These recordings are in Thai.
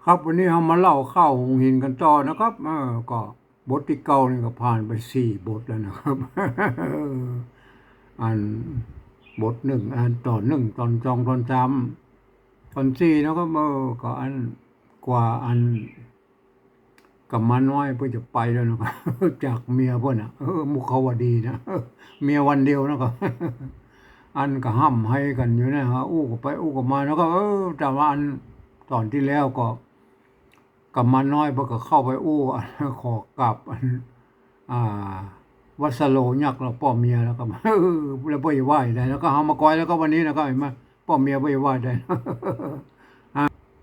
ครับวันนี้เรามาเล่าข้าวหงหินกันต่อนะครับก็บทที่เก่านี่ก็ผ่านไป4 บทแล้วนะครับอันบทหนึ่งอันตอนหนึ่งตอนสองตอนสามตอนสี่นะครับก็อันกว่าอันกับมาน้อยเพื่อจะไปแล้วนะครับจากเมียเพื่อนมุขาวดีนะเมียวันเดียวนะครับอันก็ห้ำให้กันอยู่นะฮะอู้ก็ไปอู้ก็มาแล้วก็แต่ว่าอันตอนที่แล้วก็กับมาน้อยเพื่อก็เข้าไปอู้ขอกลับอ่าวัสโลยักษ์เราป้อเมียแล้วก็แล้วไปไหว้ได้แล้วก็หามาก้อยแล้วก็วันนี้นะครับเห็นไหมป้อเมียไปไหว้ได้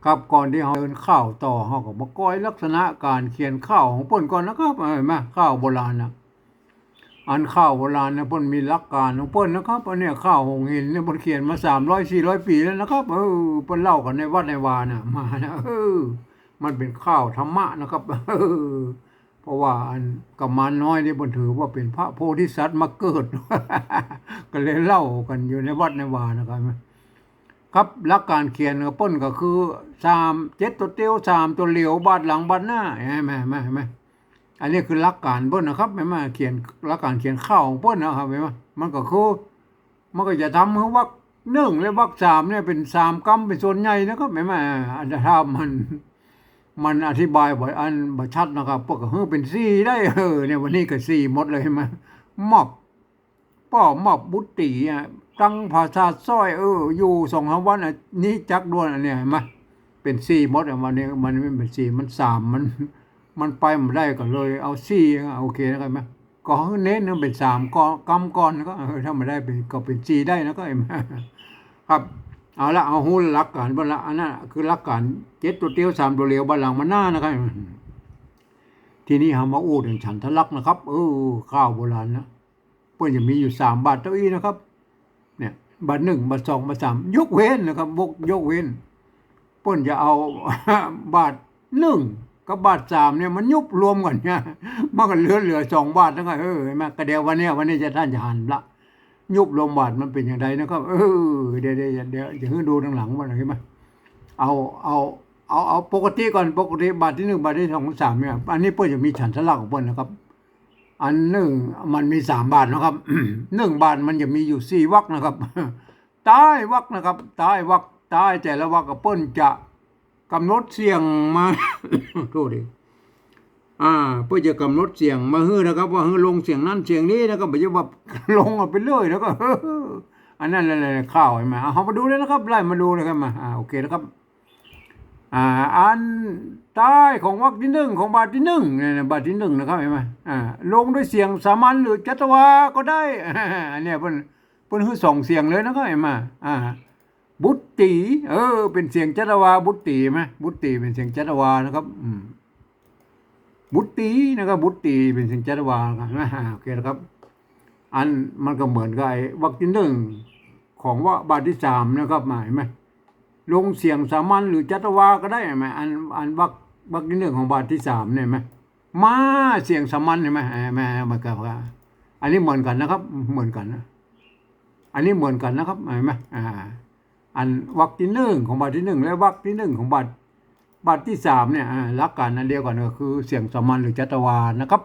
ครับก่อนที่เราเดินข้าวต่อเราก็มาก้อยลักษณะการเขียนข้าวของเปิ้นก่อนนะครับเห็นไหมข้าวโบราณนะอันข้าวโบราณนะเปิ้นมีหลักการของเปิ้นนะครับอันเนี้ยข้าวหงหินเนี่ยเปิ้นเขียนมา300-400 ปีแล้วนะครับเปิ้นเล่ากันในวัดในวานะมานะมันเป็นข้าวธรรมะนะครับเพราะว่าอันกัมมารน้อยนี่เปิ้นถือว่าเป็นพระโพธิสัตว์มาเกิด ก็เลยเล่ากันอยู่ในวัดในวานะครับครับหลักการเขียนกับป้นก็คือ7ตัวเตียว3ตัวเหลียวบาดหลังบาดหน้าเห็นไหมอันนี้คือหลักการป้นนะครับไม่มาเขียนหลักการเขียนข้าวของป้นนะครับเห็นไหมมันก็คือมันก็จะทำให้วรรคหนึ่งและวรรคสามเนี่ยเป็น3 กรรมเป็นส่วนใหญ่นะครับไม่มาอันถ้ามันอธิบายบ่อยอันบ่ชัดนะครับพวกก็เป็น4ได้เนี่ยวันนี้ก็4หมดเลยมามอบมอบบุตรีตั้งภาษาซ้อยอยู่2-3 วันนี้จักด้วนอันเนี้ยเห็นไหมเป็น4หมดวันนี้มันไม่เป็น4มัน3มันไปไม่ได้ก็เลยเอา4โอเคนะครับไหมก็เน้นเป็น3กำก่อนก็ถ้าไม่ได้เป็นก็เป็น4ได้นะก็เห็นไหมครับเอาละเอาหุ้นหลักการบ้านละอันนั้นคือหลักการ7ตัวเตียว3ตัวเหลียวบ้านหลังมันหน้านะครับทีนี้เรามาอู้ถึงฉันทลักษณ์นะครับข้าวโบราณนะเพื่อนจะมีอยู่3 บาทเท่าอี้นะครับเนี่ยบาท 1 บาท 2 บาท 3ยกเว้นนะครับยกเว้นเพื่อนจะเอา บาท 1กับบาท 3เนี่ยมันยุบรวมกันเนี่ยมันก็เหลือ2 บาทนะครับเห็นไหมก็เดี๋ยววันนี้จะท่านจะหันละยุบรวมบาทมันเป็นอย่างไรนะครับเดี๋ยวจะให้ดูทางหลังมันเห็นไหมเอาปกติก่อนปกติบาทที่ 1 บาทที่ 2 3เนี่ยอันนี้เพื่อนจะมีฉันทลักษณ์ของเพื่อนนะครับอันหนึ่งมันมี3 บาทนะครับ 1 บาทมันจะมีอยู่4 วรรคนะครับใต้วรรคนะครับใต้วรรคใต้แต่ละวรรคกับเปิ้นจะกำหนดเสียงมา โทษดิเพื่อจะกำหนดเสียงมาฮื้อนะครับว่าฮื้อลงเสียงนั้นเสียงนี้นะครับไม่ใช่ว่าลงเอาไปเลยแล้วก็ อันนั้นอะไรข้าวใช่ไหมเอามาดูเลยนะครับไล่มาดูเลยครับมาโอเคนะครับอันใต้ของวรรคที่ 1ของบาทที่ 1เนี่ยบาทที่ 1นะครับเห็นไหมลงด้วยเสียงสามัญหรือจัตวาก็ได้ อันเนี้ยเพิ่นคือ2 เสียงเลยนะครับเห็นไหมบุตตีเป็นเสียงจัตวาบุตตีไหมบุตตีเป็นเสียงจัตวานะครับบุตตีนะครับบุตตีเป็นเสียงจัตวาครับโอเคนะครับอันมันก็เหมือนกับไอ้วรรคที่ 1ของว่าบาทที่ 3นะครับเห็นไหมลงเสียงสามัญหรือจัตวาก็ได้ไหมอันวรรคที่ 1ของบาทที่ 3เนี่ยไหมมาเสียงสามัญเห็นไหมมันก็อันนี้เหมือนกันนะครับเหมือนกันนะอันนี้เหมือนกันนะครับเห็นไหมอันวรรคที่ 1ของบาทที่ 1และวรรคที่ 1ของบาทที่ 3เนี่ยหลักการอันเดียวกันก็คือเสียงสามัญหรือจัตวานะครับ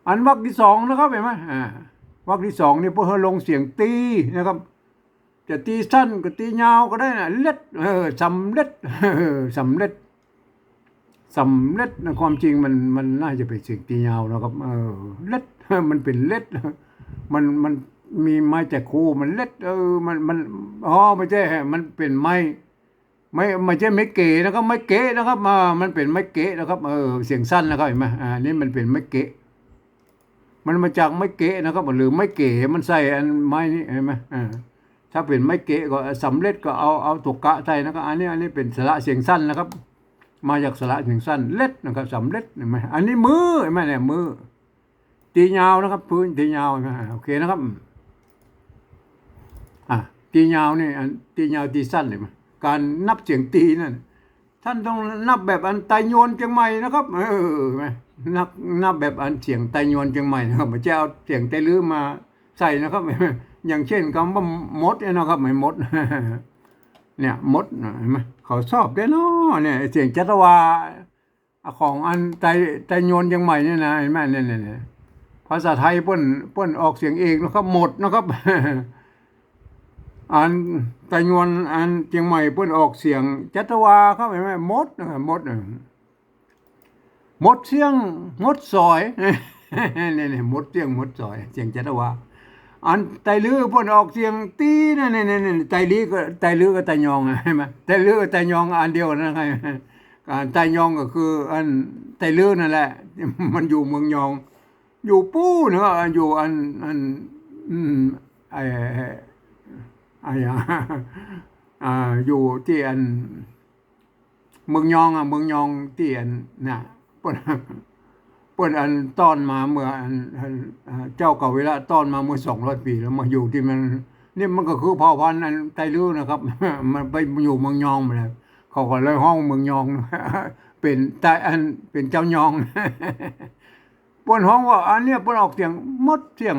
อันวรรคที่ 2นะครับเห็นไหมวรรคที่ 2นี่เพื่อลงเสียงตีนะครับจะตีสั้นก็ตียาวก็ได้นะเล็ดสำเร็จสำเร็จนะความจริงมันน่าจะเป็นเสียงตียาวนะครับเล็ดมันเป็นเล็ดมันมีไม้แต่คู่มันเล็ดมันไม่ใช่มันเป็นไม้ไม่ใช่ไม้เก๋นะครับไม้เก๋นะครับมันเป็นไม้เก๋นะครับเสียงสั้นนะครับเห็นไหมนี่มันเป็นไม้เก๋มันมาจากไม้เก๋นะครับหรือไม้เก๋มันใส่อันไม้นี้เห็นไหมถ้าเป็นไม้เก๋ก็สำเร็จก็เอาตุกกะใส่นะครับอันนี้เป็นสระเสียงสั้นนะครับมาจากสระเสียงสั้นเล็ดนะครับสำเร็จเห็นไหมอันนี้มือเห็นไหมเนี่ยมือตียาวนะครับพื้นตียาวโอเคนะครับตียาวนี่ตียาวตีสั้นเลยมั้ยการนับเสียงตีนั่นท่านต้องนับแบบอันไตโยนเชียงใหม่นะครับไหมนับแบบอันเสียงไตโยนเชียงใหม่นะครับไม่ใช่เอาเสียงไตลื้อมาใส่นะครับอย่างเช่นคำว่ามดนะครับไม่มด เนี่ยมดเห็นไหมเขาชอบได้เนาะเนี่ยเสียงจัตวาของอันไตโยนยังใหม่เนี่ยนะเห็นไหมเนี่ยภาษาไทยเปิ้นออกเสียงเองนะครับหมดนะครับ อันไตโยนอันเชียงใหม่เปิ้นออกเสียงจัตวาครับเห็นไหมมดนะครับมดมดเสียงมดซอย เนี่ยมดเสียงมดซอยเสียงจัตวาอันไตลือเพิ่นออกเสียงตีนี่ไตลือก็ไตยองใช่ไหมไตลือกับไตยองอันเดียวนะครับการไตยองก็คืออันไตลือนั่นแหละ มันอยู่เมืองยอง อยู่ปู้เนอะอยู่อันไอ้ไอ้อยู่ที่อันเมืองยองเมืองยองที่อันน่ะเปิ้นอันต้อนมาเมื่อเจ้าเก่าเวลาต้อนมาเมื่อ200 ปีแล้วมาอยู่ที่มันนี่มันก็คือเผ่าพันธุ์อันไตลื้อนะครับ มันไปอยู่เมืองยองมาแล้วเขาก็เลยห้องเมืองยอง เป็นไตอันเป็นเจ้ายอง เปิ้นห้องว่าอันเนี้ยเปิ้นออกเสียงมดเสียง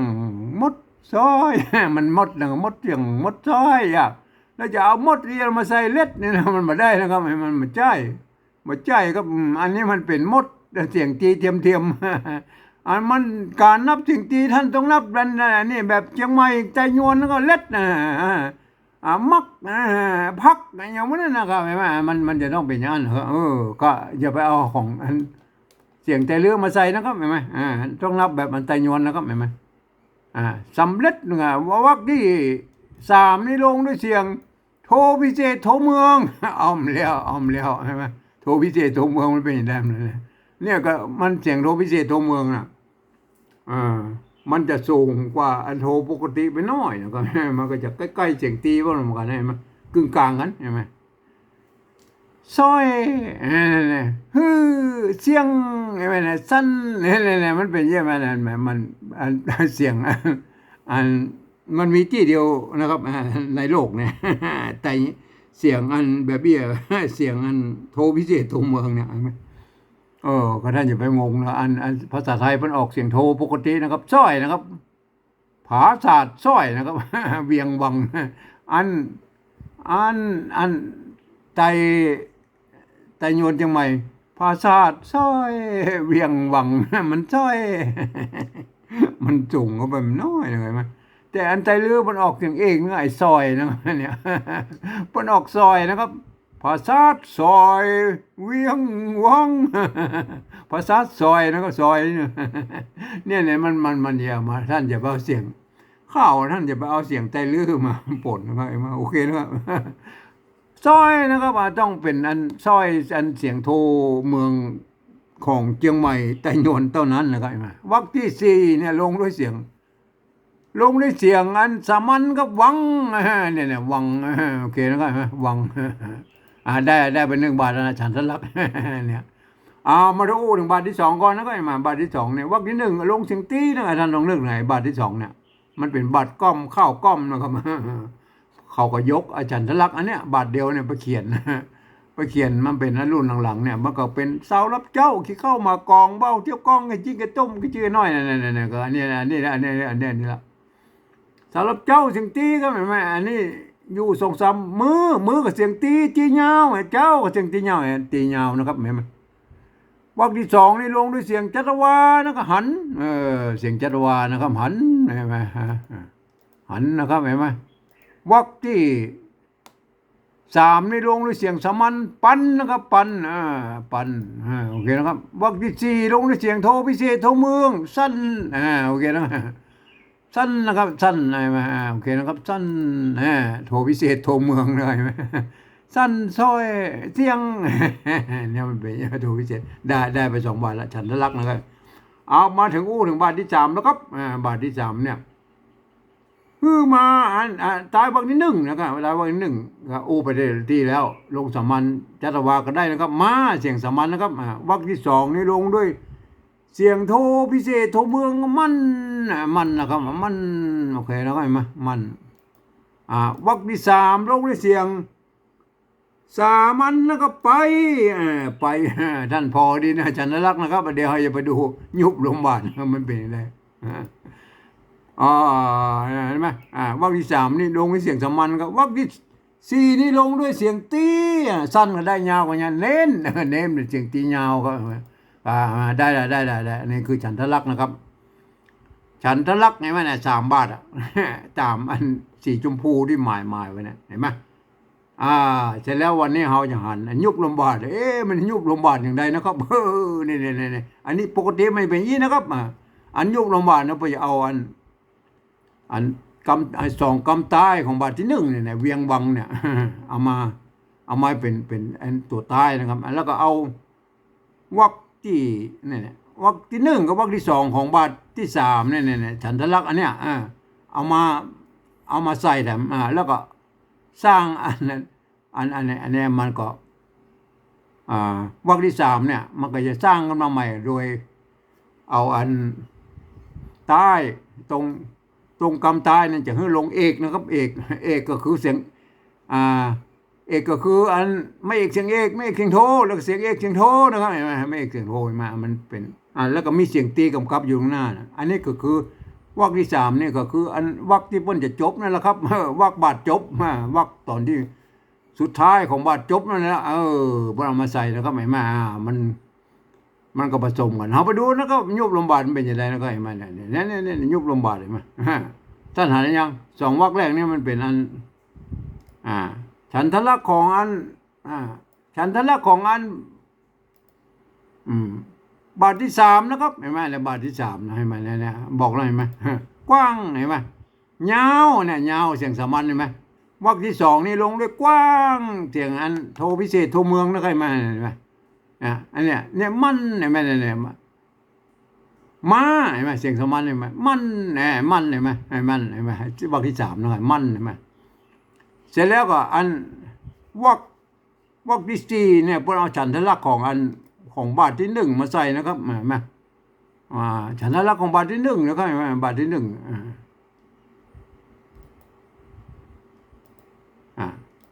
มดซอย มันมดนะมดเสียงมดซอยอ่ะแล้วจะเอามดเรียมาใส่เล็ดนี่นะมันบ่ได้นะครับมันบ่ใช่ครับอันนี้มันเป็นมดเสียงตีเทียมๆ อันมันการนับเสียงตีท่านต้องนับดันนี่แบบเชียงใหม่ใจยวนแล้วก็เล็ดมักพักอย่างนั้นนะครับมันจะต้องเป็นอย่างนั้นก็อย่าไปเอาของอันเสียงใจเรือมาใส่นะครับเห็นไหมต้องนับแบบมันใจยวนนะครับเห็นไหมสำเร็จว่าวักที่3นี่ลงด้วยเสียงโทพิเศษโทเมือง อ้อมแล้วใช่ไหมโทพิเศษโทเมืองมันเป็นอย่างนั้นเลยเนี่ยก็มันเสียงโทพิเศษโทเมืองน่ะมันจะสูงกว่าอันโทปกติไปหน่อยนะก็มันก็จะใกล้ๆเสียงตีว่ามันกันใช่ไหมกึ่งกลางกันใช่ไหมซอยฮือเสียงใช่ไหมเนี่ยสั้นเนี่ยมันเป็นยังไงมันเสียงอันมันมีที่เดียวนะครับในโลกเนี่ย แต่เสียงอันแบบเบี้ยเสียงอันโทพิเศษโทเมืองเนี่ยก็ท่านอย่าไปงงนะอันภาษาไทยมันออกเสียงโทปกตินะครับซ้อยนะครับภาษาซ้อยนะครับ เวียงวังอันไตโยนจังใหม่ภาษาซ้อยเวียงวัง มันซ้อย มันจุ่งก็แบบน้อยเลยมั้ยแต่อันไตลือมันออกเสียงเองไอ้ซอยนะเนี่ย มันออกซอยนะครับภาษาซอยเวียงวัง ภาษาซอยนะก็ซอย เนี่ยมันอย่ามาท่านอย่าไปเอาเสียงข้าวท่านอย่าไปเอาเสียงไตลือมาป่นนะครับมาโอเคนะครับ ซอยนะครับต้องเป็นอันซอยอันเสียงโทเมืองของเชียงใหม่ไตโยนเท่านั้นนะครับวรรคที่4เนี่ยลงด้วยเสียงอันสามัญกับวังเนี่ยวังโอเคนะครับวังได้เป็น1 บาทนะฉันทลักษณ์ เนี่ยมาดูถึงบาทที่2ก่อนนะก็มาบาทที่2เนี่ยวรรคที่1ลงเสียงตีนะท่านลองนึกหน่อยบาทที่2เนี่ยมันเป็นบาทก้อมข้าวก้อมนะครับ เขาก็ยกอาจารย์ทลักษณ์อันเนี้ยบาทเดียวเนี่ยไปเขียน มันเป็นรุ่นหลังๆเนี่ยมันก็เป็นสาวรับเจ้าที่เข้ามากองเบ้าเที่ยวกองไอ้จิ้งกระต้มกระจื้อน้อยนั่นก็อันนี้นี่ละสาวรับเจ้าเสียงตีก็ไม่อันนี้อยู่2-3มือกับเสียงตีจียาวเจ้ากับเสียงตียาวนะครับเห็นไหมวรรคที่2นี่ลงด้วยเสียงจัตวานะก็หันเสียงจัตวานะครับหันเห็นไหมหันนะครับเห็นไหมวรรคที่3นี่ลงด้วยเสียงสามัญปันนะครับปันโอเคนะครับวรรคที่4ลงด้วยเสียงโทพิเศษโทเมืองสั้นโอเคนะสั้นนะครับสั้นโอเคนะครับสั้นโทพิเศษโทเมืองเลยสั้นซอยเสียง เนี่ยมันเป็นโทพิเศษได้ไป2 บาทละฉันทลักษณ์นะครับเอามาถึงถึงบาทที่3แล้วครับบาทที่3เนี่ยคือมาตายวักที่1นะครับตายวักที่1ก็ไปได้ที่แล้วลงสามัญจัตวาก็ได้นะครับมาเสียงสามัญนะครับวรรคที่2นี่ลงด้วยเสียงโทพิเศษโทเมืองมันนะครับมันโอเคแล้วก็เห็นไหมมันวรรคที่3ลงด้วยเสียงสามัญแล้วก็ไปท่านพอดีนะจันทลักษณ์นะครับเดี๋ยวอย่าไปดูยุบโรงพยาบาลมันเป็นอะไรเห็นไหมวรรคที่3นี่ลงด้วยเสียงสามัญครับวรรคที่ สี่นี่ลงด้วยเสียงตีสั้นก็ได้ยาวกว่านี้เน้นเน้นเสียงตียาวก็ได้นี่คือฉันทลักษณ์นะครับฉันทลักษณ์เห็นไหมเนี่ย3 บาทตามอันสีชมพูที่หมายไว้เนี่ยเห็นไหมเสร็จแล้ววันนี้เราจะหันยุบลมบาทมันยุบลมบาทอย่างใดนะครับนี่อันนี้ปกติไม่เป็นอย่างนี้นะครับอันยุบลมบาทนะไปเอาอันสองกำใต้ของบาทที่1เนี่ยเวียงวังเนี่ยเอามาเป็นอันตัวใต้นะครับแล้วก็เอาวรรคที่เนี่ยวรรคที่1กับวรรคที่2ของบาทที่3เนี่ยฉันทลักษณ์อันเนี้ยเอามาใส่แถมแล้วก็สร้างอันนี้มันก็วรรคที่3เนี่ยมันก็จะสร้างกันมาใหม่โดยเอาอันใต้ตรงกำใต้นั่นจะให้ลงเอกนะครับเอกก็คือเสียงเอกก็คืออันไม่เอกเสียงเอกไม่เอกเสียงโทแล้วก็เสียงเอกเสียงโทนะครับไม่เอกเสียงโทมามันเป็นแล้วก็มีเสียงตีกำกับอยู่ข้างหน้านะอันนี้ก็คือวรรคที่3นี่ก็คืออันวรรคที่เพิ่นจะจบนั่นแหละครับวรรคบาทจบวรรคตอนที่สุดท้ายของบาทจบนั่นแหละเพิ่นเอามาใส่นะครับเห็นไหมมันก็ผสมกันเอาไปดูนะครับยุบลมบาทมันเป็นยังไงนะครับเห็นไหมเนี่ยยุบลมบาทเห็นไหมท่านหาได้ยัง2 วรรคแรกนี่มันเป็นอันฉันทลักษณ์ของอันฉันทลักษณ์ของอันบาทที่3นะครับเห็นไหมแล้วบาทที่3นะเห็นไหมเนี่ยบอกแล้วเห็นไหมกว้างเห็นไหมยาวเนี่ยยาวเสียงสามัญเห็นไหมวรรคที่2นี่ลงด้วยกว้างเสียงอันโทพิเศษโทเมืองนะครับเห็นไหมอันเนี้ยเนี่ยมันเห็นไหมเนี่ยมาเห็นไหมเสียงสามัญเห็นไหมมันมันเห็นไหมมันเห็นไหมวรรคที่3นะครับมันเห็นไหมเสร็จแล้วก็อันวรรคที่4เนี่ยพวกเราฉันทลักษณ์ของบาทที่1มาใส่นะครับเห็นไหมฉันทลักษณ์ของบาทที่1นะครับเห็นไหมบาทที่1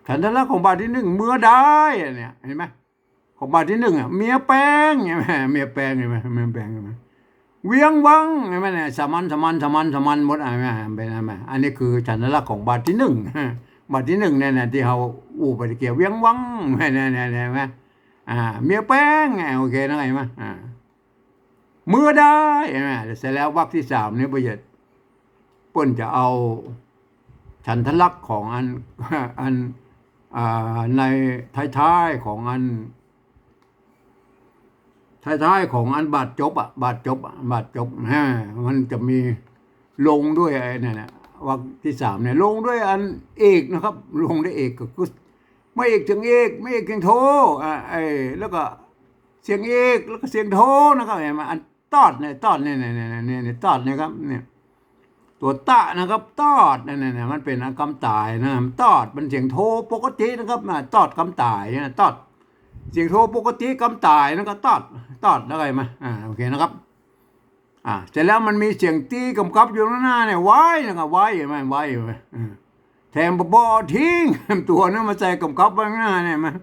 ฉันทลักษณ์ของบาทที่1เมื่อได้เนี่ยเห็นไหมของบาทที่1เมียแป้งเห็นไหมเมียแป้งเห็นไหมเมียแป้งเห็นไหมเวียงวังเห็นไหมเนี่ยสามัญหมดอะไรเป็นอะไรอันนี้คือฉันทลักษณ์ของบาทที่1บาทที่1เนี่ยที่เขาไปเกี่ยวเวียงวังเนี่ยไหมเมียแป้งโอเคนะไงมั้ยเมื่อได้เห็นไหมเสร็จแล้ววรรคที่3นี่ประโยชน์เปิ้นจะเอาฉันทลักษณ์ของอันในท้ายๆของอันท้ายๆของอันบาทจบบาทจบมันจะมีลงด้วยไอ้นั่นน่ะวรรคที่3เนี่ยลงด้วยอันเอกนะครับลงด้วยเอกก็คือไม่เอกเสียงเอกไม่เอกเสียงโทแล้วก็เสียงเอกแล้วก็เสียงโทนะครับเห็นไหมอันตอดเนี่ยตอดเนี่ยตอดเนี่ยครับเนี่ยตัวตะนะครับตอดเนี่ยมันเป็นคำตายนะตอดมันเสียงโทปกตินะครับตอดคำตายนะตอดเสียงโทปกติคำตายนะครับตอดแล้วไงมาโอเคนะครับเสร็จแล้วมันมีเสียงตีกำกับอยู่ข้างหน้าเนี่ยไว้นะครับไว้เห็นไหมไว้แถมบอทิ้งตัวนั้นมาใส่กำกับไว้ข้างหน้าเนี่ยมั้ย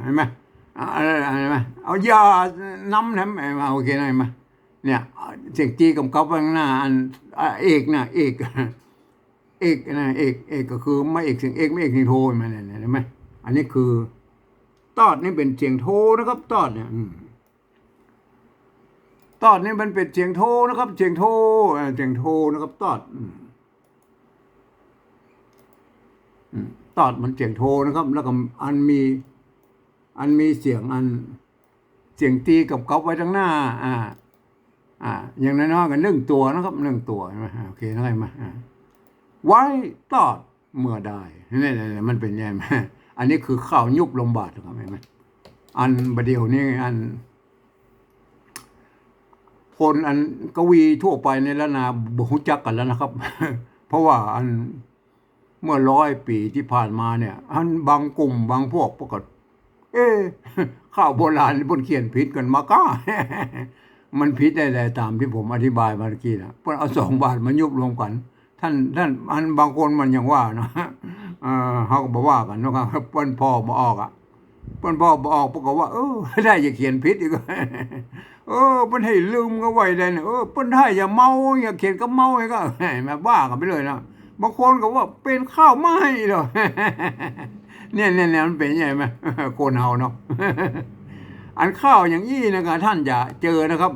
เห็นไหมเห็นไหมเอายานำแถมมาโอเคนะเห็นไหมเนี่ยเสียงตีกำกับไว้ข้างหน้าอันเอกนะเอกนะเอกก็คือไม่เอกเสียงเอกไม่เอกเสียงโทมาเนี่ยเห็นไหมอันนี้คือตอดนี่เป็นเสียงโทนะครับตอดเนี่ยตอดนี่มันเป็นเสียงโทนะครับเสียงโทนะครับตอดตอดมันเสียงโทนะครับแล้วก็อันมีเสียงเสียงตีกับก๊อปไว้ทั้งหน้าอย่างน้อยๆกัน1 ตัวนะครับ1 ตัวใช่ไหมโอเคนะไงมาไว้ตอดเมื่อได้นี่มันเป็นยังไงอันนี้คือข้าวยุบลมบาทครับเห็นไหมอันบเดียวนี่อันคนอันกวีทั่วไปในละนาบ่รู้จักกันแล้วนะครับเพราะว่าอันเมื่อ100 ปีที่ผ่านมาเนี่ยอันบางกลุ่มบางพวกปรากฏข้าวโบราณเพิ่นเขียนผิดกันมาก้า มันผิดได้ตามที่ผมอธิบายเมื่อกี้นะเพิ่นเอา2 บาทมายุบรวมกันท่านอันบางคนมันยังว่านะเฮาก็บ่ว่ากันเนาะครับเพิ่นพ่อบ่ออกเพิ่นพ่อบ่ออกปรากฏว่าได้อย่าเขียนผิดอีกเพิ่นให้ลืมก็ไว้ได้นะเพิ่นให้อย่าเมาอย่าเขียนก็เมาให้ก็แม่บ้ากันไปเลยนะ บางคนก็ว่าเป็นข้าวไหม้เหรอ เนี่ยมันเป็นยังไงไหม โกนเฮาเนาะ อันข้าวอย่างนี้นะครับท่านจะเจอนะครับ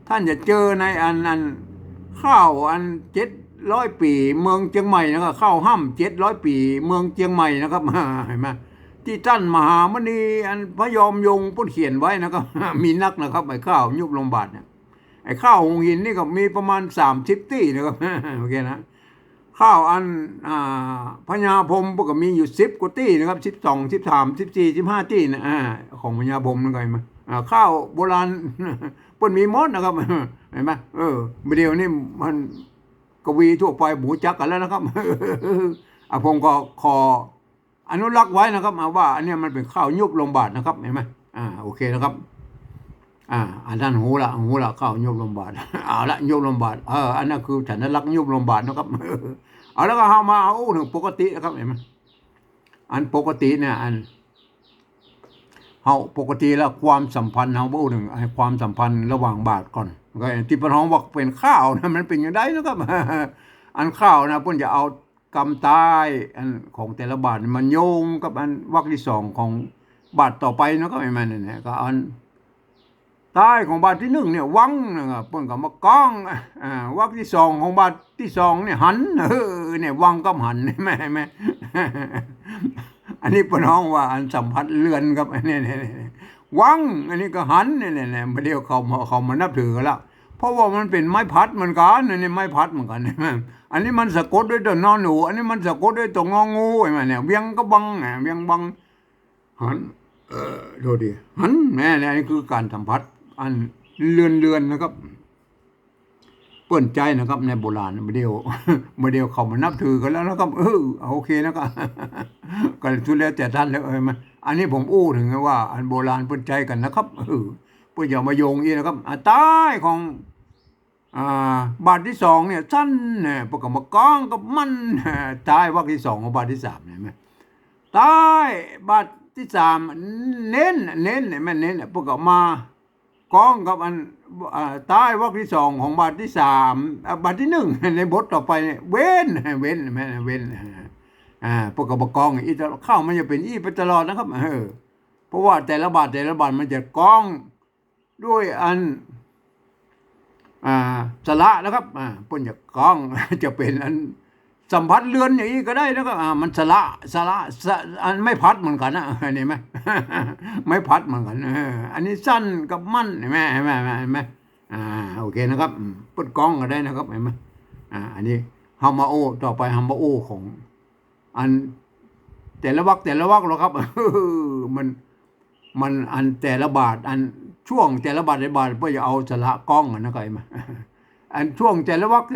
ท่านจะเจอในอันข้าวอัน700 ปีเมืองเชียงใหม่นะครับข้าวห้ำ700 ปีเมืองเชียงใหม่นะครับ เห็นไหมที่ท่านมหามณีอันพระยอมยงพูดเขียนไว้นะครับ มีนักนะครับไอ้ข้าวยุบลงบาทเนี่ยไอ้ข้าวหงหินนี่ก็มีประมาณ30 ตี้นะครับ โอเคนะข้าวอันพญาพรหมก็มีอยู่10 กว่าตี้นะครับ12 13 14 15 ตี้นะของพญาพรหมนั่นไงมาข้าวโบราณ เปิ้นมีหมดนะครับ เห็นไหมเดี๋ยวนี้มันกวีทั่วไปหมูจักกันแล้วนะครับ ผมก็ขออนุรักษ์ไว้นะครับว่าอันนี้มันเป็นข้าวยุบลงบาทนะครับเห็นไหมโอเคนะครับอันนั้นหูละข้าวยุบลงบาท เอาละยุบลงบาทอันนั้นคือสัญลักษณ์ยุบลงบาทนะครับ เอาแล้วก็เอาถึงปกตินะครับเห็นไหมอันปกติเนี่ยอันเฮาปกติแล้วความสัมพันธ์เฮาบ่ถึงความสัมพันธ์ระหว่างบาทก่อนก็ที่เพิ่นฮ้องว่าเป็นข้าวนะมันเป็นจังได๋นะครับ อันข้าวนะเพิ่นจะเอากำตายอันของแต่ละบาทมันโยงกับอันวรรคที่2ของบาทต่อไปนะครับไม่แม่นเนี่ยก็อันใต้ของบาทที่1เนี่ยวังนะครับเพิ่นก็มาก้องวรรคที่2ของบาทที่2เนี่ยหันเนี่ยวังกับหันแม่ อันนี้เพิ่นฮ้องว่าอันสัมผัสเรือนครับเนี่ยวังอันนี้ก็หันเนี่ยบ่เดียวเขามานับถือกันแล้วเพราะว่ามันเป็นไม้พัดเหมือนกันนี่ไม้พัดเหมือนกันอันนี้มันสะกดด้วยตัวนอนหนูอันนี้มันสะกดด้วยตัวงองูไอ้มันเนี่ยเวียงก็บังเวียงบังหันดูดิหันแม่เนี่ยนี่คือการสัมผัสอันเรือนนะครับเปิ้นใจนะครับในโบราณมาเดียวเขามานับถือกันแล้วนะครับโอเคนะครับ ก็ทุแล้วแต่ท่านแล้วมันอันนี้ผมอู้ถึงว่าอันโบราณเปิ้นใจกันนะครับเพื่ออย่ามาโยงอีกนะครับใต้ของบาทที่2เนี่ยสั้นเนี่ยปกมากองกับมันใต้วรรคที่2ของบาทที่3เห็นไหมใต้บาทที่3เน้นเนี่ยแม่เน้นปกมากองกับอันใต้วรรคที่2ของบาทที่3บาทที่1ในบทต่อไปเนี่ยเว้นแม่เว้นปกมากองอีเข้ามันจะเป็นอีไปตลอดนะครับเพราะว่าแต่ละบาทมันจะกองด้วยอันสระนะครับเพิ่นจะกอง จะเป็นอันสัมผัสเรือนอย่างนี้ก็ได้นะครับมันสระอันไม่พัดเหมือนกันนะเห็นไหม ไม่พัดเหมือนกันอันนี้สั้นกับมั่นเห็นไหมโอเคนะครับเพิ่นกองก็ได้นะครับเห็นไหมอันนี้เฮามาโอต่อไปเฮามาโอของอันแต่ละวรรคหรอครับ มันอันแต่ละบาทอันช่วงแต่ละบาทเพื่อจะเอาสระก้องนะครับมาอันช่วงแต่ละวรรคเ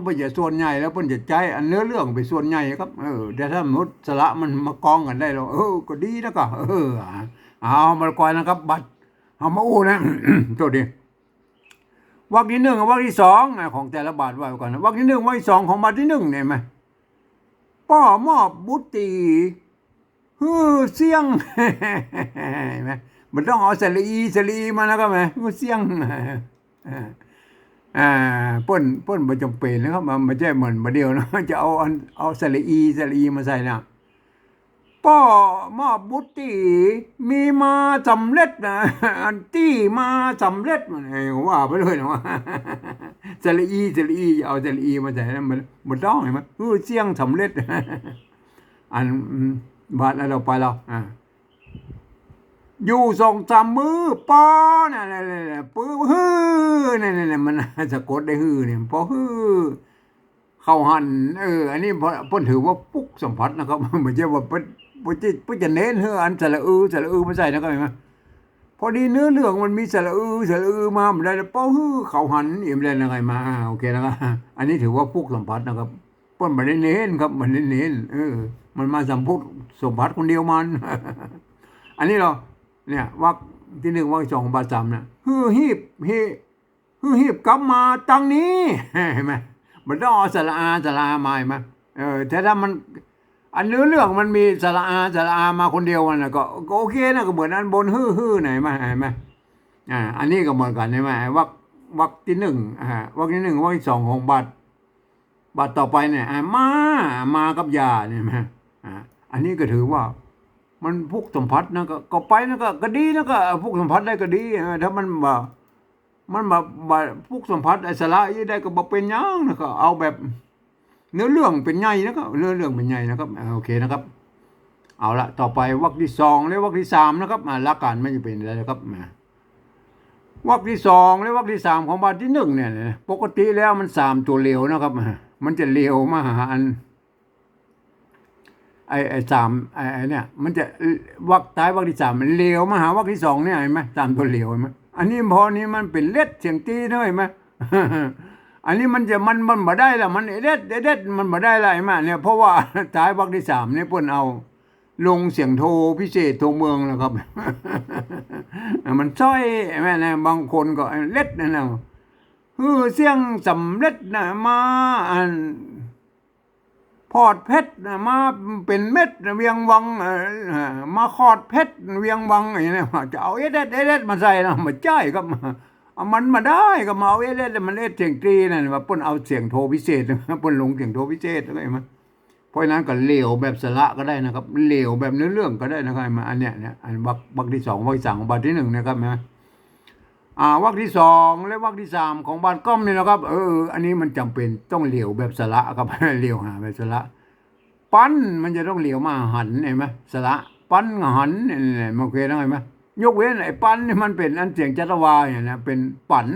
พื่อจะส่วนใหญ่แล้วเพิ่นจะใจอันเนื้อเรื่องไปส่วนใหญ่ครับแต่ถ้าสมมติสระมันมากองกันได้แล้วก็ดีนะครับเอามาก่อนนะครับบัตรเอามาอู้นะ โทษดีวรรคที่1กับวรรคที่2ของแต่ละบาทไว้ก่อนนะวรรคที่1วรรคที่2ของบาทที่1เนี่ยมั้ยป้อมอบบุตรีเสียง เห็นไหมมันต้องเอาสลีมาแล้วก็ไหมเสียงเปิ้นบ่จำเป็นนะครับมันไม่ใช่เหมือนบ่เดียวนะจะเอาสลีมาใส่นะป้อมอบบุตรีมีมาสำเร็จนะอันที่มาสำเร็จมันว่าไปเลยนะว่า สลีเอาสลีมาใส่นะมันต้องเห็นไหมเสียงสำเร็จ อันบาทแล้วเราไปแล้วอยู่2-3มื้อป้อน่ะปื้อนี่มันสะกดได้เนี่ยพอเข้าหันอันนี้เพิ่นถือว่าปุกสัมผัสนะครับ ไม่ใช่ว่าเพิ่นจะเน้นอันสระอือมาใส่นะครับเห็นมั้ยพอดีเนื้อเรื่องมันมีสระอือมาได้แล้วป้อเข้าหันอีกได้ยังไงมาโอเคนะครับอันนี้ถือว่าปุกสัมผัสนะครับเพิ่นบ่ได้เน้นครับมันเน้นมันมาสัมผัสคนเดียวมัน อันนี้เราเนี่ยวรรคที่1วรรคที่2ของบาท3น่ะฮีบกลับมาตังนี้เห็นมั้ยมันต้องเอาสระอามาเห็นมั้ยแต่ถ้ามันอันเนื้อเรื่องมันมีสระอามาคนเดียวมันน่ะก็โอเคนะก็เหมือนอันบนไหนมั้ยเห็นมั้ยอันนี้ก็เหมือนกันใช่มั้ยวรรคที่1วรรคที่1วรรคที่2ของบาท บาทต่อไปเนี่ยมากับยาเนี่ยไหมอันนี้ก็ถือว่ามันพวกสัมผัสนะก็ไปนะก็ดีนะก็พวกสัมผัสได้ก็ดีถ้ามันพวกสัมผัสไอ้สาระยี่ได้ก็บ่เป็นหยังนะก็เอาแบบเนื้อเรื่องเป็นใหญ่นะครับเนื้อเรื่องเป็นใหญ่นะครับโอเคนะครับเอาละต่อไปวรรคที่สองและวรรคที่สามนะครับหลักการไม่จะเป็นอะไรนะครับวรรคที่สองและวรรคที่สามของบาทที่หนึ่งเนี่ยปกติแล้วมันสามตัวเร็วนะครับมันจะเร็วมาหาอันไอ้สามไอ้เนี่ยมันจะวรรคท้ายวรรคที่สามมันเร็วมาหาวรรคที่สองเนี่ยเห็นไหมสามตัวเร็วเห็นไหมอันนี้พอนี้มันเป็นเล็ดเสียงตีด้วยไหม อันนี้มันจะมันบ่ได้ละมันเด็ดมันบ่ได้ละไอ้มาเนี่ยเพราะว่าท้ายวรรคที่สามเนี่ยเพิ่นเอาลงเสียงโทพิเศษโทเมืองแล้วครับ มันช้อยแม่นะบางคนก็เล็ดนั่นนะเสียงสำเร็จนะมาอันพอดเพชรมาเป็นเม็ดเวียงวังมาคอดเพชรเวียงวังอย่างนี้จะเอาเด็ดมาใส่นะมาจ่ายครับมันมาได้ก็มาเอาเด็ดมันเสียงตรีนั่นว่าเพิ่นเอาเสียงโทพิเศษเพิ่นลงเสียงโทพิเศษอะไรมาเพราะนั้นก็เหลวแบบสระก็ได้นะครับเหลวแบบเนื้อเรื่องก็ได้นะครับมาอันเนี้ยอันวรรคที่สองวรรคที่สามของบาทที่หนึ่งนะครับนะวรรคที่สองและวรรคที่สามของบาทก้อมนี่นะครับอันนี้มันจำเป็นต้องเหลวแบบสระครับเหลวหาแบบสระปั้นมันจะต้องเหลียวมาหันเห็นไหมสระปั้นหันเนี่ยโอเคนะเห็นไหมยกเว้นไอ้ปั้นนี่มันเป็นอันเสียงจัตวาอย่างนี้เป็นปั่น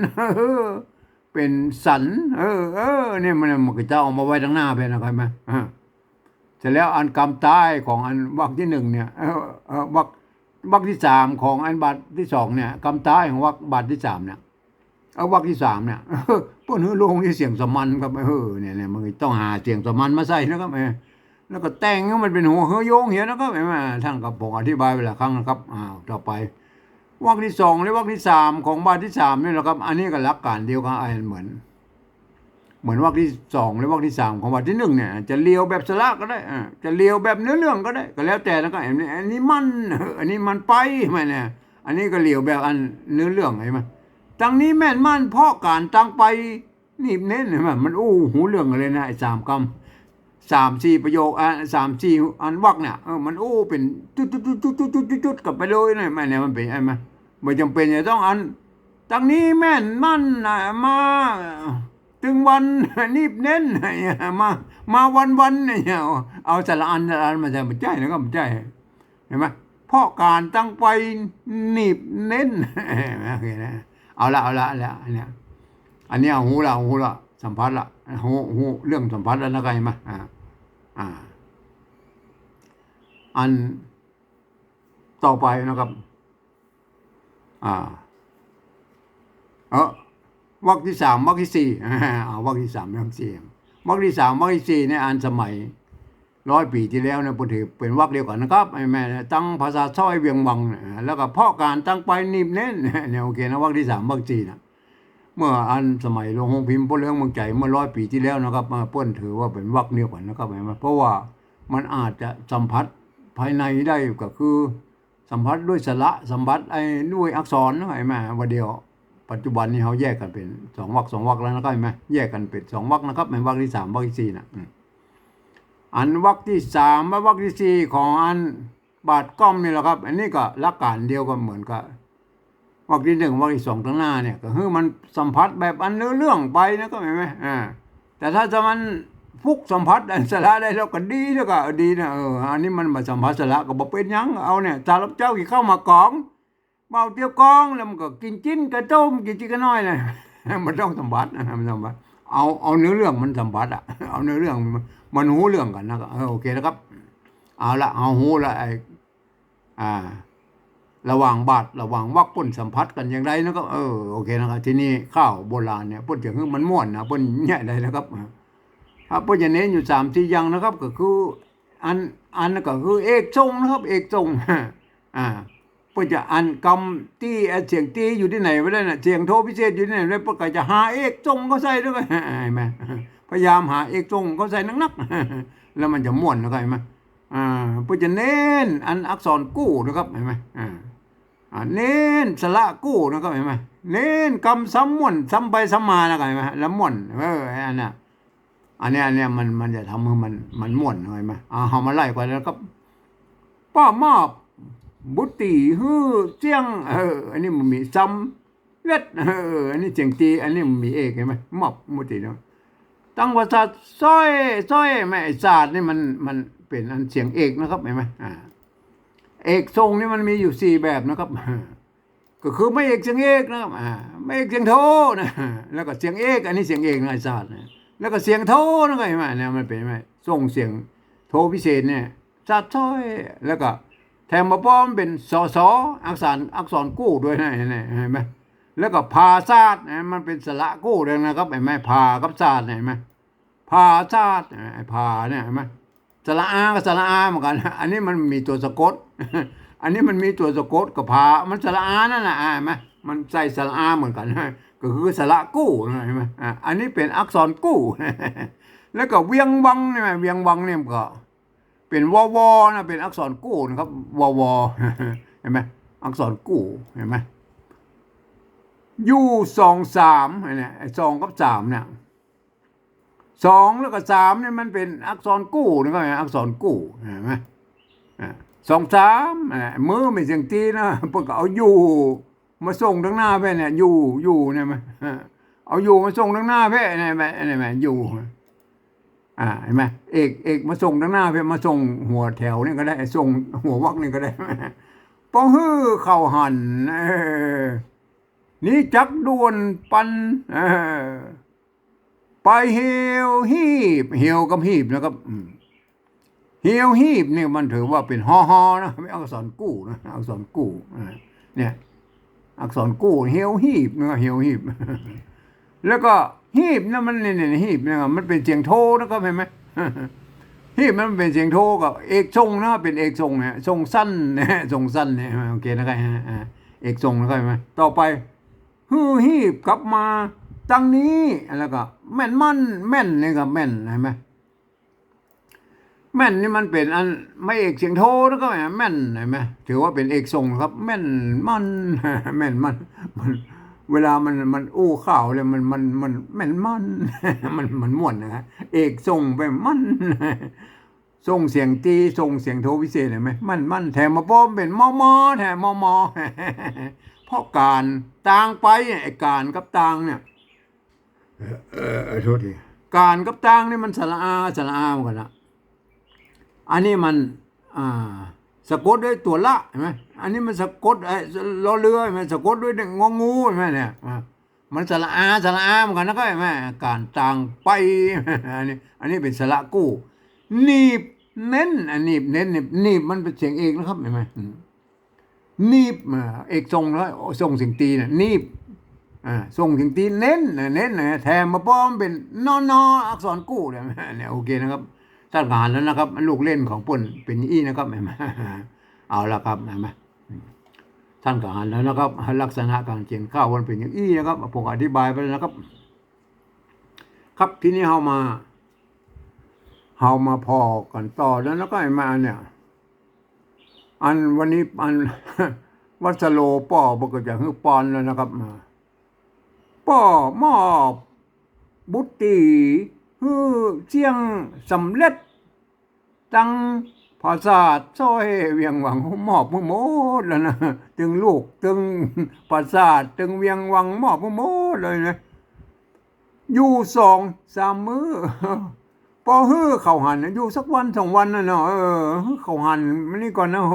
เป็นสันเนี่ยมันก็จะเอามาไว้ทางหน้าไปนะครับไหมเสร็จแล้วอันกำใต้ของอันวรรคที่หนึ่งเนี่ยวรรคที่สามของอันบาทที่สองเนี่ยกำใต้ของวรรคบาทที่สามเนี่ยวรรคที่สามเนี่ยพวกนี้ลงที่เสียงสมันครับเนี่ยมันต้องหาเสียงสมันมาใส่นะครับแล้วก็แต่งให้มันเป็นหัวเฮโยงเหี้ยนะครับท่านกับผมอธิบายไปหลายครั้งนะครับต่อไปวรรคที่สองและวรรคที่สามของบาทที่สามนี่แหละครับอันนี้ก็หลักการเดียวกันเหมือนวรรคที่สองและวรรคที่สามของบาทที่หนึ่งเนี่ยจะเลียวแบบสระก็ได้จะเลียวแบบเนื้อเรื่องก็ได้ก็แล้วแต่นะครับอันนี้มันไปมาเนี่ยอันนี้ก็เลียวแบบอันเนื้อเรื่องเห็นไหมตั้งนี้แม่นมั่นเพราะการตั้งไปนี่เน้นเห็นไหมมันหูเรื่องเลยนะไอ้สามคำ3-4ประโยค3-4อันวรรคเนี่ยมันเป็นจุดกลับไปเลยนะไม่เนี่ยมันเป็นไอ้ไม่จำเป็นจะต้องอันตั้งนี้แม่นมั่นมาถึงวันนีบเน้นมาวันเนี่ยเอาสารอันมาจะใช่นะครับใช่เห็นไหมเพราะการตั้งไปนีบเน้นโอเคนะเอาละเนี่ยอันนี้หูละสัมผัสละหูเรื่องสัมผัสแล้วนะใครมาอันต่อไปนะครับวรรคที่สามวรรคที่สี่วรรคที่สามวรรคที่สี่วรรคที่สามวรรคที่สี่เนี่ยอันสมัย100 ปีที่แล้วเนี่ยพูดถึงเป็นวรรคเดียวกันนะครับแม่ตั้งภาษาช้อยเวียงวังแล้วก็เพาะการตั้งไปนิบเน้นเนี่ยโอเคนะวรรคที่สามวรรคที่สี่นะเมื่ออันสมัยโรงหงพิมพ์พลเรืองเมืองใจเมื่อ100 ปีที่แล้วนะครับเปิ้นถือว่าเป็นวรรคเดียวกันนะครับเพราะว่ามันอาจจะสัมผัสภายในได้ก็คือสัมผัสด้วยสระสัมผัสด้วยอักษรนะไอ้แม่ว่าเดียวปัจจุบันนี้เขาแยกกันเป็น2 วรรค2 วรรคแล้วนะครับเห็นไหมแยกกันเป็น2 วรรคนะครับเป็นวรรคที่3วรรคที่4นะอันวรรคที่3และวรรคที่4ของอันบาทก้อมนี่แหละครับอันนี้ก็หลักการเดียวกันเหมือนกับวรรคที่1วรรคที่2ทั้งหน้าเนี่ยก็คือมันสัมผัสแบบอันเนื้อเรื่องไปนะก็เห็นไหมแต่ถ้าจะมันฟุกสัมผัสอันสระได้แล้วก็ดีแล้วก็ดีนะอันนี้มันมาสัมผัสสระก็บ่เป็นหยังเอาเนี่ยถ้ารับเจ้ากี่เข้ามากองเมาเตี้ยวกองแล้วมันก็กินจิ้นกระต้มกินจิ้นกระน้อยเลยมันต้องสัมผัสมันสัมผัสเอาเนื้อเรื่องมันสัมผัสเอาเนื้อเรื่องมันหูเรื่องกันนะโอเคนะครับเอาละเอาหูละระหว่างบาทระหว่างวรรคป่นสัมผัสกันอย่างไรนะครับโอเคนะครับที่นี่ข้าวโบราณเนี่ยป่นจะคือมันม่วนนะป่นใหญ่เลยนะครับป่นจะเน้นอยู่3-4อย่างนะครับก็คืออันก็คือเอกทรงนะครับเอกทรงเพื่อจะอันกำที่เสียงตีอยู่ที่ไหนไม่ได้น่ะเสียงโทพิเศษอยู่ที่ไหนแล้วก็จะหาเอกทรงก็ใส่ด้วยเห็นไหมพยายามหาเอกทรงก็ใส่นักแล้วมันจะม่วนนะครับเห็นไหมเพื่อจะเน้นอันอักษรกู้นะครับเห็นไหมเน้นสระกู้นะครับเห็นไหมเน้นกำซ้ำม่วนซ้ำไปซ้ำมานะครับเห็นไหมแล้วม่วนอันน่ะ อันเนี้ยมันจะทำให้มันม่วนหน่อยไหมเฮามาไล่ก่อนแล้วก็ป้ามอบบุตรีฮือเจียงอันนี้มันมีซ้ำเล็ดอันนี้เจียงตีอันนี้มันมีเอกเห็นไหมมอบบุตรีเนาะตั้งภาษาซ้อยแม่ไอ้ศาสตร์นี่มันเป็นอันเสียงเอกนะครับเห็นไหมเอกทรงนี่มันมีอยู่4แบบนะครับก็คือไม่เอกเสียงเอกนะครับไม่เอกเสียงโทนะแล้วก็เสียงเอกอันนี้เสียงเอกนะไอ้ศาสตร์นะแล้วก็เสียงโทนะครับเห็นไหมเนี่ยมันเป็นไหมทรงเสียงโทพิเศษเนี่ยศาสตร์ซ้อยแล้วก็แถมมาป้อมเป็นสอักษรกู้ด้วยนะเห็นไหมแล้วก็ภาษามันเป็นสระกู้ด้วยนะครับเห็นไหมภากับศาสตร์เห็นไหมภาษาไอ้ภาเนี่ยเห็นไหมสระอากับสระอาเหมือนกันอันนี้มันมีตัวสะกดอันนี้มันมีตัวสะกดกับภามันสระอานั่นแหละเห็นไหมมันใส่สระอาเหมือนกันก็คือสระกู้เห็นไหมอันนี้เป็นอักษรกู้แล้วก็เวียงวังเนี่ยเวียงวังเนี่ยก็เป็นวนะเป็นอักษรกู้นะครับวเห็นไหมอักษรกู้เห็นไหมU23เนี่ย2กับ3เนี่ย2แล้วก็3เนี่ยมันเป็นอักษรกู้นะครับอักษรกู้เห็นไหม2 3มือไม่เสียงตีนะเพิ่นก็เอาอยู่มาส่งทางหน้าเพ่เนี่ยอยู่เนี่ยมั้ยเอาอยู่มาส่งทางหน้าเพ่เนี่ยมั้ยอยู่เห็นไหมเอกมาส่งทางหน้าเพ่มาส่งหัวแถวนี่ก็ได้ส่งหัววรรคนี่ก็ได้ปอฮื้อเข้าหันนี่จักด่วนปันไปเหี่ยวหีบเหี่ยวกับหีบนะครับเหี่ยวหีบนี่มันถือว่าเป็นฮอนะไม่อักษรกู้นะอักษรกู้เนี่ยอักษรกู้เหี่ยวหีบนะเหี่ยวหีบแล้วก็หีบนะมันเนี่ยหีบเนี่ยมันเป็นเสียงโทนะครับเห็นไหมหีบมันเป็นเสียงโทกับเอกทรงนะเป็นเอกทรงเนี่ยทรงสั้นนะทรงสั้นเนี่ยโอเคนะครับเอกทรงนะครับเห็นไหมต่อไปฮือหีบกลับมาตั้งนี้แล้วก็แม่นนี่ก็แม่นเห็นไหมแม่นนี่มันเป็นอันไม่เอกเสียงโทแล้วก็แม่นเห็นไหมถือว่าเป็นเอกทรงครับแม่นแม่นมันเวลามันอู้ข่าวเลยมันแม่นมันม่วนนะฮะเอกทรงไปมันทรงเสียงตีทรงเสียงโทพิเศษเห็นไหมมันแถมมาป้อมเป็นมอแถมมอเพราะการต่างไปไอ้การกับต่างเนี่ยโทษทีการกับต่างนี่มันสระอาเหมือนกันนะอันนี้มันสะกดด้วยตัวละเห็นไหมอันนี้มันสะกดรอเรือมันสะกดด้วยงองูเห็นไหมเนี่ยมันสระอาเหมือนกันนะก็เห็นไหมการต่างไปอันนี้เป็นสระกู้นีบเน้นนีบมันเป็นเสียงเอกนะครับเห็นไหมนีบเอกทรงแล้วทรงเสียงตีเนี่ยนีบทรงเสียงตีเน้นแถมมาป้อมเป็นนออักษรกู้เนี่ยโอเคนะครับท่านอ่านแล้วนะครับลูกเล่นของป่นเป็นอี้นะครับเห็นไหมเอาละครับเห็นไหมท่านก็อ่านแล้วนะครับลักษณะการเขียนข้าวมันเป็นอย่างอี้นะครับผมอธิบายไปแล้วนะครับครับทีนี้เฮามาพอกันต่อแล้วก็มาเนี่ยอันวันนี้อันวัสโลป้อบอกจะฮือปอนแล้วนะครับป้อมอบบุตรีฮือเจียงสำเร็จตั้งภาษาซอยเวียงวังมอบมือหมดแล้วนะตึงลูกตึงภาษาตึงเวียงวังมอบมือหมดเลยนะอยู่2-3 มื้อพอฮื้อเข้าหันอยู่สักวัน2 วันน่ะเนาะเข้าหันมันนี่ก่อนนะโห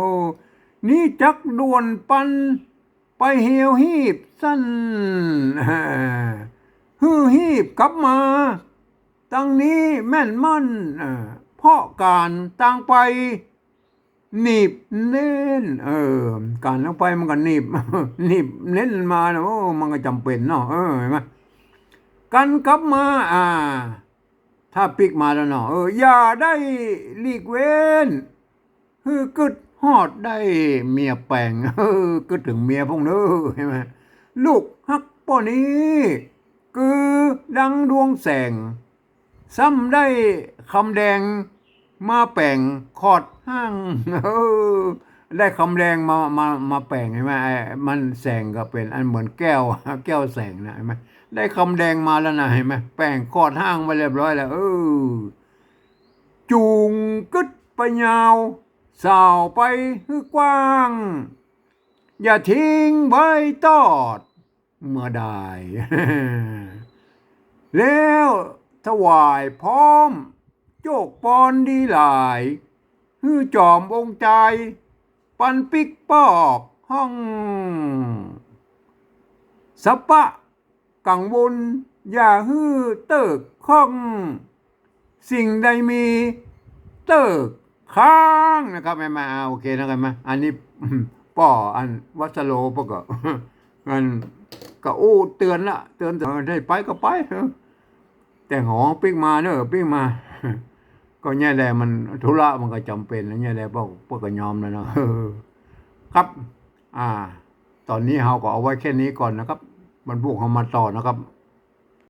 นี่จักด่วนปันไปเหี่ยวหีบสั้นฮื้อหีบกลับมาตั้งนี้แม่นมันเพราะการต่างไปหนีบเน้นการต่างไปมันก็หนีบเน้นมาเนาะมันก็จำเป็นเนาะเห็นไหมกันกลับมาถ้าปิกมาแล้วเนาะอย่าได้หลีกเว้นกึดฮอดได้เมียแปลงกึดถึงเมียพวกนี้ใช่ไหมลูกฮักป้อนี้คือดังดวงแสงซ้ำได้คำแดงมาแปลงขอดห้างได้คำแดงมาแปลงใช่ไหมมันแสงก็เป็นอันเหมือนแก้วแสงนะใช่ไหม ได้คำแดงมาแล้วนะเห็นไหมแป้งกอดห้างไว้เรียบร้อยแล้วจูงกึดไปยาวสาวไปคือกว้าง อย่าทิ้งใบตอดเมื่อได้ แล้วถวายพร้อมโจกปอนดีหลายฮือจอมองค์ใจ ปันปิกปอกห้องสปะกังวลอย่าฮือเติกข้อง สิ่งใดมีเติกค้างนะครับไม่มาโอเคนะครับมาอันนี้ ป่ออันวัสโลปะก็ มันก็อู้เตือนละเตือนได้ไปก็ไปแต่หอปิ๊กมาเนอะปิ๊กมา ก็แง่แลมันธุระมันก็จำเป็นแล้วแง่แลพวกก็ยอมแล้วเนาะ ครับ อ่า ตอนนี้เราก็เอาไว้แค่นี้ก่อนนะครับบรรพุกเรามาต่อนะครับ